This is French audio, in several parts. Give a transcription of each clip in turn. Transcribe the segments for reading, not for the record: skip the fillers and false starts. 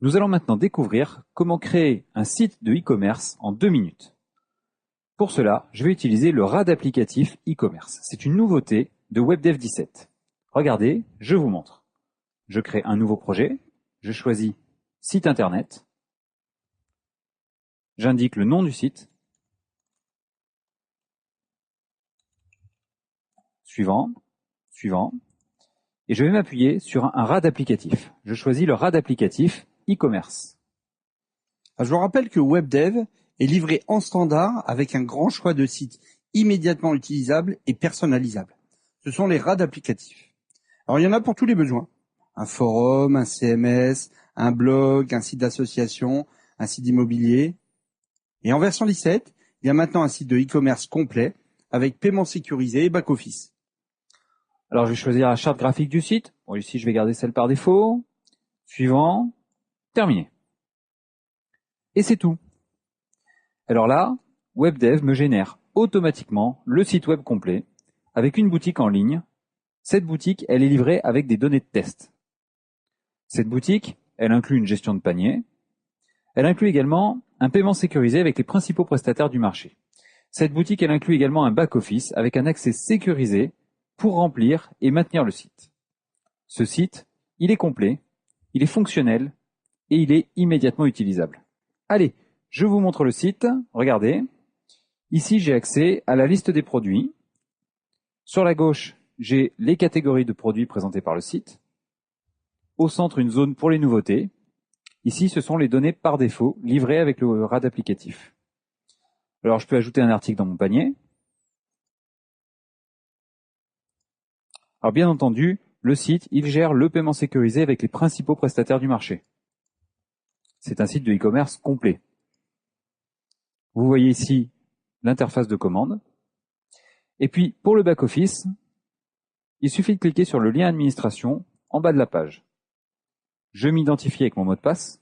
Nous allons maintenant découvrir comment créer un site de e-commerce en 2 minutes. Pour cela, je vais utiliser le RAD applicatif e-commerce. C'est une nouveauté de WebDev 17. Regardez, je vous montre. Je crée un nouveau projet, je choisis site internet, j'indique le nom du site, suivant, et je vais m'appuyer sur un RAD applicatif. Je choisis le RAD applicatif e-commerce. Je vous rappelle que WebDev est livré en standard avec un grand choix de sites immédiatement utilisables et personnalisables. Ce sont les RAD applicatifs. Alors il y en a pour tous les besoins. Un forum, un CMS, un blog, un site d'association, un site immobilier. Et en version 17, il y a maintenant un site de e-commerce complet avec paiement sécurisé et back-office. Alors je vais choisir la charte graphique du site. Bon, ici je vais garder celle par défaut. Suivant, terminé. Et c'est tout. Alors là, WebDev me génère automatiquement le site web complet avec une boutique en ligne. Cette boutique, elle est livrée avec des données de test. Cette boutique, elle inclut une gestion de panier. Elle inclut également un paiement sécurisé avec les principaux prestataires du marché. Cette boutique, elle inclut également un back-office avec un accès sécurisé pour remplir et maintenir le site. Ce site, il est complet, il est fonctionnel et il est immédiatement utilisable. Allez, je vous montre le site. Regardez. Ici, j'ai accès à la liste des produits. Sur la gauche, j'ai les catégories de produits présentées par le site. Au centre, une zone pour les nouveautés. Ici, ce sont les données par défaut livrées avec le RAD applicatif. Alors, je peux ajouter un article dans mon panier. Alors, bien entendu, le site, il gère le paiement sécurisé avec les principaux prestataires du marché. C'est un site de e-commerce complet. Vous voyez ici l'interface de commande. Et puis, pour le back-office, il suffit de cliquer sur le lien administration en bas de la page. Je m'identifie avec mon mot de passe.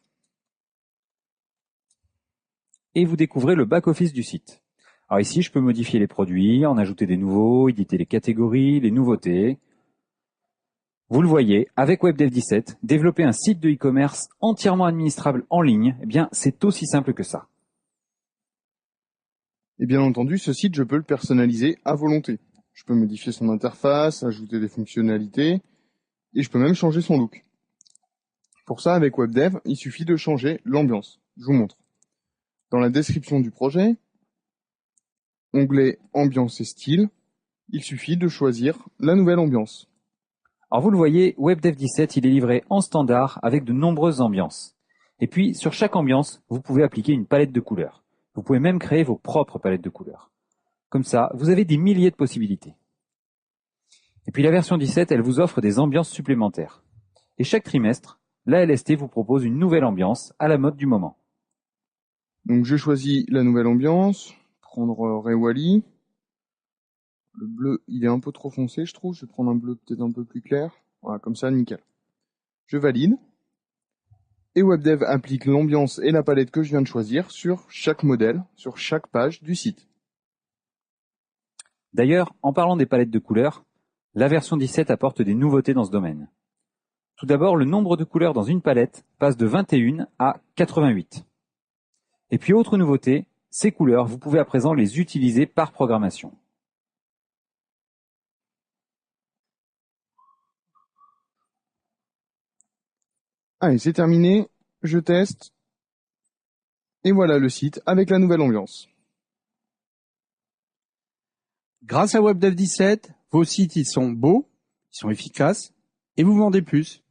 Et vous découvrez le back-office du site. Alors ici, je peux modifier les produits, en ajouter des nouveaux, éditer les catégories, les nouveautés. Vous le voyez, avec WebDev 17, développer un site de e-commerce entièrement administrable en ligne, eh bien, c'est aussi simple que ça. Et bien entendu, ce site, je peux le personnaliser à volonté. Je peux modifier son interface, ajouter des fonctionnalités, et je peux même changer son look. Pour ça, avec WebDev, il suffit de changer l'ambiance. Je vous montre. Dans la description du projet, onglet Ambiance et style, il suffit de choisir la nouvelle ambiance. Alors vous le voyez, WebDev 17, il est livré en standard avec de nombreuses ambiances. Et puis, sur chaque ambiance, vous pouvez appliquer une palette de couleurs. Vous pouvez même créer vos propres palettes de couleurs. Comme ça, vous avez des milliers de possibilités. Et puis la version 17, elle vous offre des ambiances supplémentaires. Et chaque trimestre, la LST vous propose une nouvelle ambiance à la mode du moment. Donc je choisis la nouvelle ambiance, prendre Rewally. Le bleu, il est un peu trop foncé, je trouve. Je vais prendre un bleu peut-être un peu plus clair. Voilà, comme ça, nickel. Je valide. Et WebDev applique l'ambiance et la palette que je viens de choisir sur chaque modèle, sur chaque page du site. D'ailleurs, en parlant des palettes de couleurs, la version 17 apporte des nouveautés dans ce domaine. Tout d'abord, le nombre de couleurs dans une palette passe de 21 à 88. Et puis, autre nouveauté, ces couleurs, vous pouvez à présent les utiliser par programmation. Allez, c'est terminé. Je teste. Et voilà le site avec la nouvelle ambiance. Grâce à WebDev 17, vos sites ils sont beaux, ils sont efficaces et vous vendez plus.